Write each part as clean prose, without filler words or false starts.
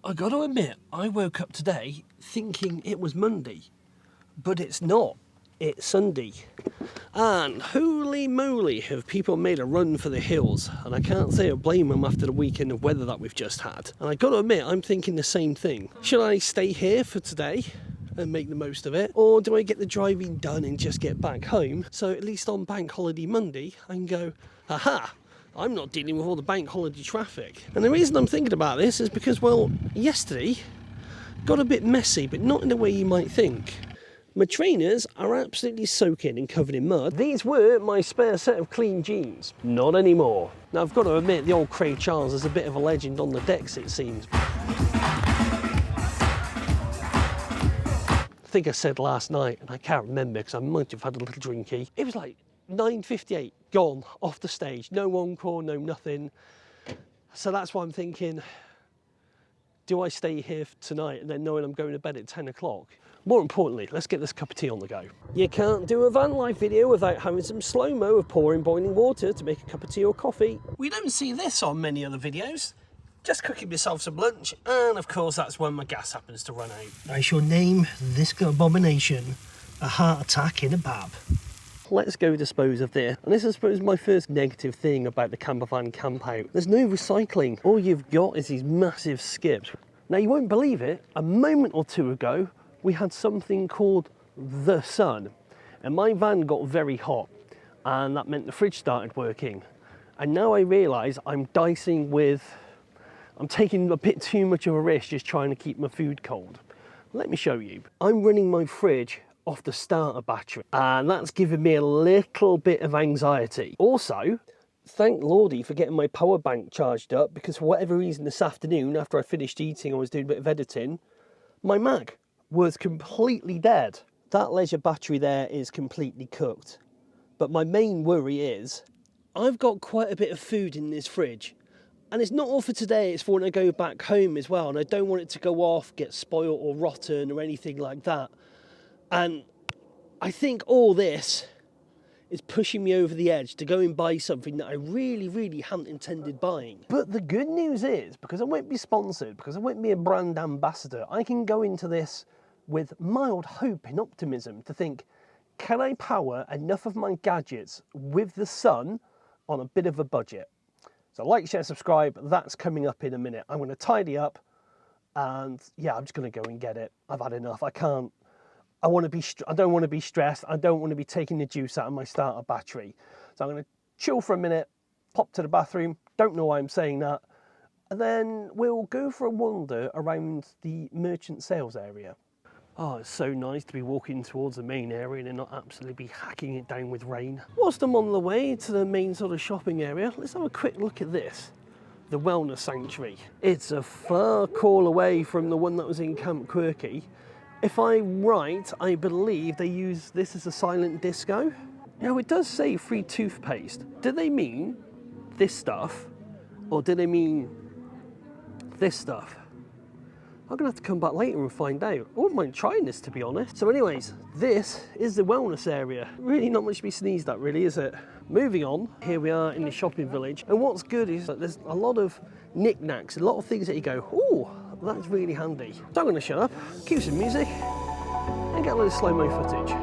I got to admit, I woke up today thinking it was Monday, but it's not. It's Sunday. And holy moly, have people made a run for the hills. And I can't say I blame them after the weekend of weather that we've just had. And I got to admit, I'm thinking the same thing. Should I stay here for today and make the most of it? Or do I get the driving done and just get back home? So at least on Bank Holiday Monday, I can go, aha! I'm not dealing with all the bank holiday traffic. And the reason I'm thinking about this is because, well, yesterday got a bit messy, but not in the way you might think. My trainers are absolutely soaking and covered in mud. These were my spare set of clean jeans. Not anymore. Now, I've got to admit, the old Craig Charles is a bit of a legend on the decks, it seems. I think I said last night, and I can't remember because I might have had a little drinky. It was like 9:58, gone, off the stage. No encore, no nothing. So that's why I'm thinking, do I stay here tonight and then knowing I'm going to bed at 10 o'clock? More importantly, let's get this cup of tea on the go. You can't do a van life video without having some slow-mo of pouring boiling water to make a cup of tea or coffee. We don't see this on many other videos. Just cooking myself some lunch, and of course that's when my gas happens to run out. I shall name this abomination a heart attack in a bab. Let's go dispose of this. And this is, I suppose, my first negative thing about the Campervan Campout. There's no recycling. All you've got is these massive skips. Now, you won't believe it, a moment or two ago, we had something called the sun. And my van got very hot, and that meant the fridge started working. And now I realise I'm taking a bit too much of a risk just trying to keep my food cold. Let me show you. I'm running my fridge off the starter battery, and that's given me a little bit of anxiety. Also, thank Lordy for getting my power bank charged up, because for whatever reason this afternoon, after I finished eating, I was doing a bit of editing, my Mac was completely dead. That leisure battery there is completely cooked. But my main worry is, I've got quite a bit of food in this fridge, and it's not all for today, it's for when I go back home as well, and I don't want it to go off, get spoiled or rotten or anything like that. And I think all this is pushing me over the edge to go and buy something that I really hadn't intended buying. But the good news is, because I won't be sponsored, because I won't be a brand ambassador, I can go into this with mild hope and optimism to think, can I power enough of my gadgets with the sun on a bit of a budget? So like, share, subscribe, that's coming up in a minute. I'm going to tidy up, and yeah, I'm just going to go and get it. I've had enough. I don't want to be stressed. I don't want to be taking the juice out of my starter battery. So I'm going to chill for a minute, pop to the bathroom. Don't know why I'm saying that. And then we'll go for a wander around the merchant sales area. Oh, it's so nice to be walking towards the main area and not absolutely be hacking it down with rain. Whilst I'm on the way to the main sort of shopping area, let's have a quick look at this. The Wellness Sanctuary. It's a far call away from the one that was in Camp Quirky. If I'm right, I believe they use this as a silent disco. Now, it does say free toothpaste. Do they mean this stuff, or do they mean this stuff? I'm gonna have to come back later and find out. I wouldn't mind trying this, to be honest. So anyways, this is the wellness area. Really not much to be sneezed at, really, is it? Moving on, here we are in the shopping village. And what's good is that there's a lot of knickknacks, a lot of things that you go, ooh, that's really handy. So I'm gonna shut up, cue some music, and get a little slow-mo footage.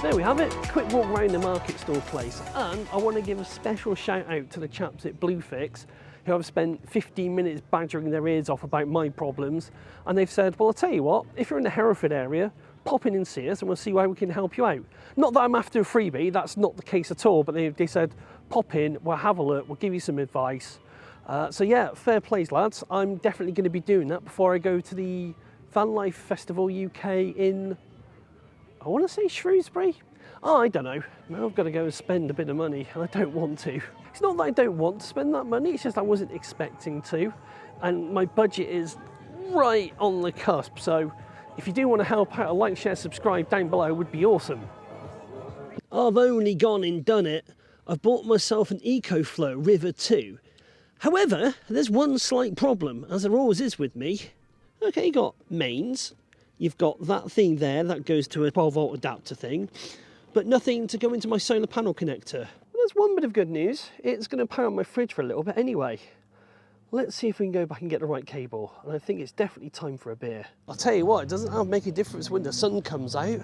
There we have it, quick walk around the market stall place. And I want to give a special shout out to the chaps at Bluefix, who have spent 15 minutes badgering their ears off about my problems. And they've said, well, I'll tell you what, if you're in the Hereford area, pop in and see us and we'll see how we can help you out. Not that I'm after a freebie, that's not the case at all, but they said, pop in, we'll have a look, we'll give you some advice. So yeah, fair plays, lads. I'm definitely going to be doing that before I go to the Vanlife Festival UK in, I want to say Shrewsbury? Oh, I don't know. Now I've got to go and spend a bit of money and I don't want to. It's not that I don't want to spend that money, it's just I wasn't expecting to. And my budget is right on the cusp, so if you do want to help out, a like, share, subscribe down below would be awesome. I've only gone and done it. I've bought myself an EcoFlow River 2. However, there's one slight problem, as there always is with me. Okay, you got mains. You've got that thing there that goes to a 12-volt adapter thing, but nothing to go into my solar panel connector. Well, there's one bit of good news. It's going to power my fridge for a little bit anyway. Let's see if we can go back and get the right cable. And I think it's definitely time for a beer. I'll tell you what, it doesn't make a difference when the sun comes out.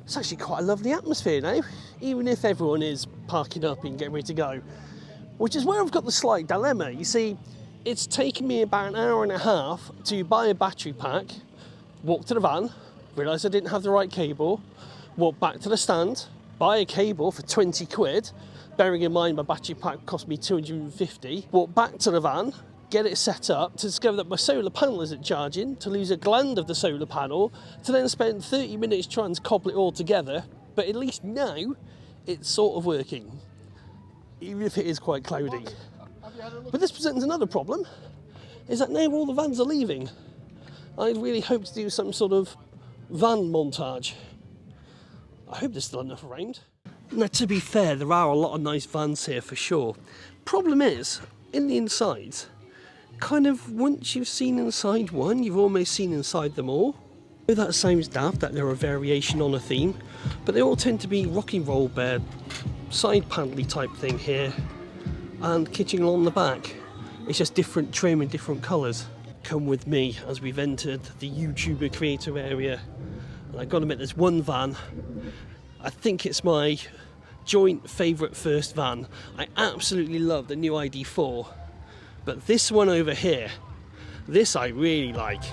It's actually quite a lovely atmosphere now, even if everyone is parking up and getting ready to go. Which is where I've got the slight dilemma. You see, it's taken me about an hour and a half to buy a battery pack, walk to the van, realise I didn't have the right cable, walk back to the stand, buy a cable for 20 quid, bearing in mind my battery pack cost me 250, walk back to the van, get it set up, to discover that my solar panel isn't charging, to lose a gland of the solar panel, to then spend 30 minutes trying to cobble it all together, but at least now it's sort of working, even if it is quite cloudy. But this presents another problem, is that now all the vans are leaving. I'd really hoped to do some sort of van montage. I hope there's still enough around. Now, to be fair, there are a lot of nice vans here for sure. Problem is, in the insides, kind of once you've seen inside one, you've almost seen inside them all. I know that sounds daft, that they're a variation on a theme, but they all tend to be rocking roll bed, side panelly type thing here, and kitchen along the back. It's just different trim and different colours. Come with me as we've entered the YouTuber creator area. And I've got to admit, there's one van. I think it's my joint favourite first van. I absolutely love the new ID4. But this one over here, this I really like.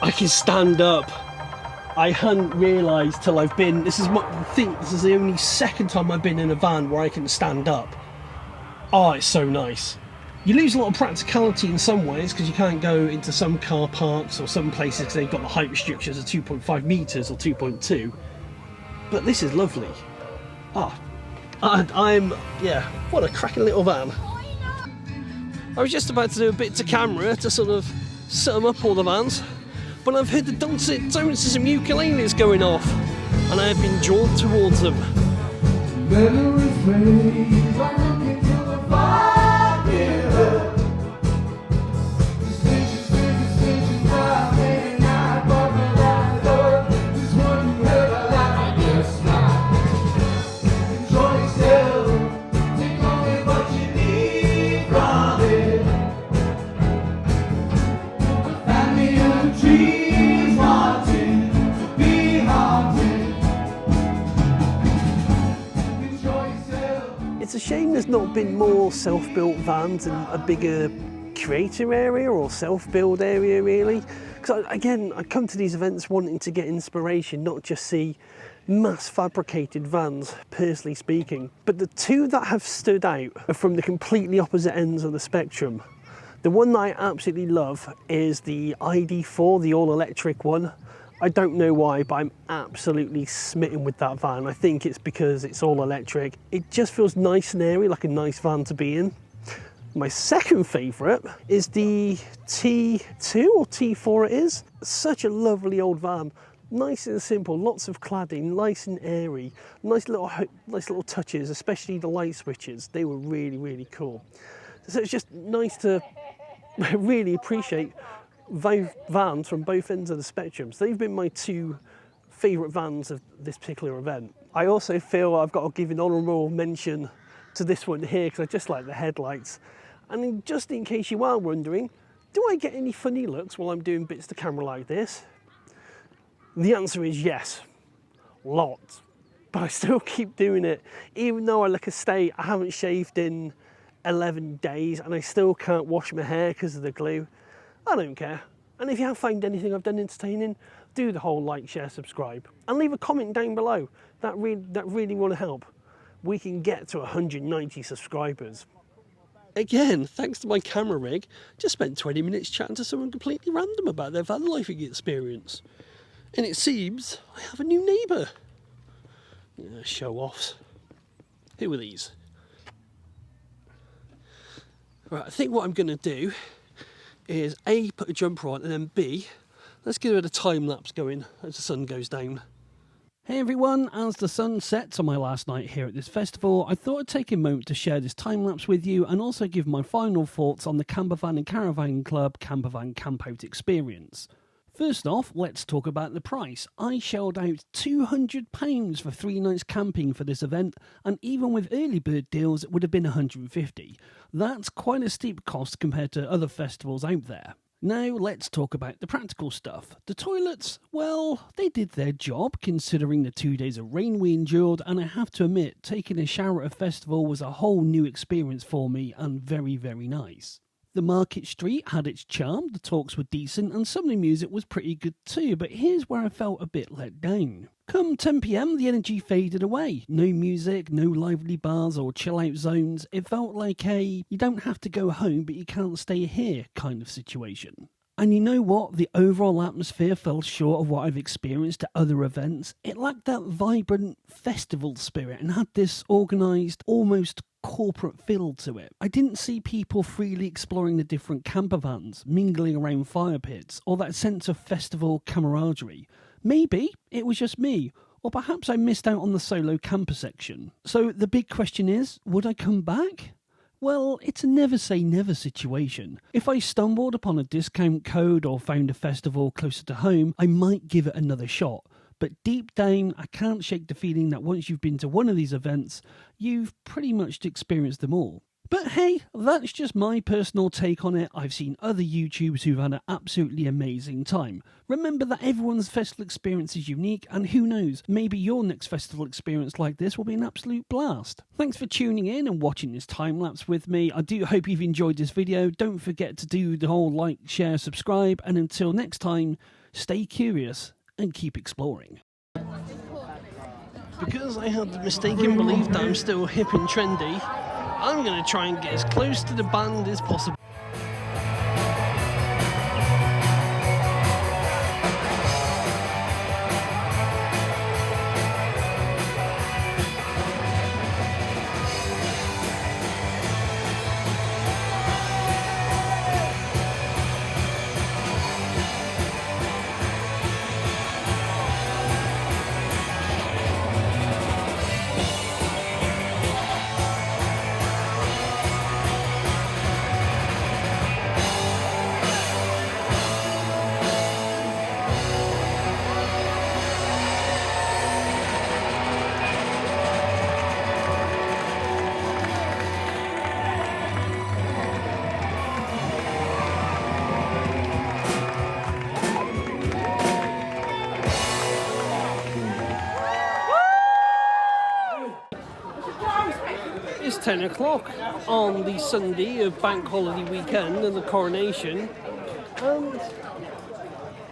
I can stand up. I hadn't realised till I've been, this is the only second time I've been in a van where I can stand up. Oh, it's so nice. You lose a lot of practicality in some ways because you can't go into some car parks or some places because they've got the height restrictions of 2.5 metres or 2.2. But this is lovely. Yeah, what a cracking little van. I was just about to do a bit to camera to sort of set them up, all the vans, but I've heard the dulcet tones of some ukuleles going off, and I have been drawn towards them. It's a shame there's not been more self-built vans and a bigger creator area or self-build area really. Because again, I come to these events wanting to get inspiration, not just see mass fabricated vans, personally speaking. But the two that have stood out are from the completely opposite ends of the spectrum. The one that I absolutely love is the ID4, the all-electric one. I don't know why, but I'm absolutely smitten with that van. I think it's because it's all electric. It just feels nice and airy, like a nice van to be in. My second favourite is the T2 or T4 it is. Such a lovely old van. Nice and simple, lots of cladding, nice and airy. Nice little touches, especially the light switches. They were really, really cool. So it's just nice to really appreciate vans from both ends of the spectrum. So they've been my two favourite vans of this particular event. I also feel I've got to give an honourable mention to this one here because I just like the headlights. And just in case you are wondering, do I get any funny looks while I'm doing bits to camera like this? The answer is yes, lots. But I still keep doing it. Even though I look a state, I haven't shaved in 11 days and I still can't wash my hair because of the glue. I don't care. And if you have found anything I've done entertaining, do the whole like, share, subscribe. And leave a comment down below. That really want to help. We can get to 190 subscribers. Again, thanks to my camera rig, just spent 20 minutes chatting to someone completely random about their van life experience. And it seems I have a new neighbour. Show offs. Who are these? Right, I think what I'm going to do is A, put a jumper on, and then B, let's give it a time lapse going as the sun goes down. Hey everyone, as the sun sets on my last night here at this festival, I thought I'd take a moment to share this time lapse with you and also give my final thoughts on the Campervan and Caravan Club Campervan Campout experience. First off, let's talk about the price. I shelled out £200 for 3 nights camping for this event, and even with early bird deals, it would have been £150. That's quite a steep cost compared to other festivals out there. Now let's talk about the practical stuff. The toilets, well, they did their job considering the 2 days of rain we endured, and I have to admit, taking a shower at a festival was a whole new experience for me and very, very nice. The Market Street had its charm, the talks were decent, and some of the music was pretty good too, but here's where I felt a bit let down. Come 10 PM, the energy faded away. No music, no lively bars or chill-out zones. It felt like a you don't have to go home, but you can't stay here kind of situation. And you know what? The overall atmosphere fell short of what I've experienced at other events. It lacked that vibrant festival spirit and had this organised, almost corporate feel to it. I didn't see people freely exploring the different camper vans, mingling around fire pits, or that sense of festival camaraderie. Maybe it was just me, or perhaps I missed out on the solo camper section. So the big question is, would I come back? Well, it's a never say never situation. If I stumbled upon a discount code or found a festival closer to home, I might give it another shot. But deep down, I can't shake the feeling that once you've been to one of these events, you've pretty much experienced them all. But hey, that's just my personal take on it. I've seen other YouTubers who've had an absolutely amazing time. Remember that everyone's festival experience is unique, and who knows, maybe your next festival experience like this will be an absolute blast. Thanks for tuning in and watching this time-lapse with me. I do hope you've enjoyed this video. Don't forget to do the whole like, share, subscribe, and until next time, stay curious and keep exploring. Because I had the mistaken belief that I'm still hip and trendy, I'm going to try and get as close to the band as possible. 10 o'clock on the Sunday of bank holiday weekend and the coronation, and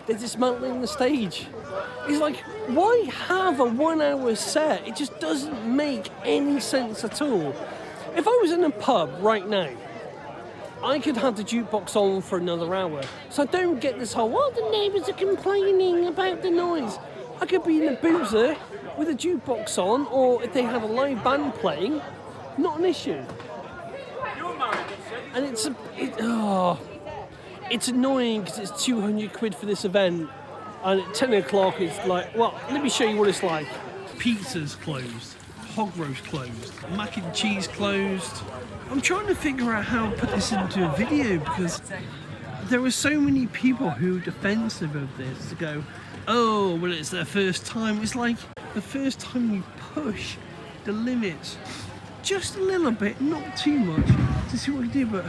they're dismantling the stage. It's like, why have a 1 hour set? It just doesn't make any sense at all. If I was in a pub right now, I could have the jukebox on for another hour. So I don't get this whole, well, the neighbours are complaining about the noise. I could be in a boozer with a jukebox on, or if they have a live band playing, not an issue. And it's annoying because it's 200 quid for this event, and at 10 o'clock it's like, well, let me show you what it's like. Pizza's closed, hog roast closed, mac and cheese closed. I'm trying to figure out how to put this into a video because there are so many people who are defensive of this to go, oh, well, it's their first time. It's like the first time you push the limits just a little bit, not too much, to see what you do, but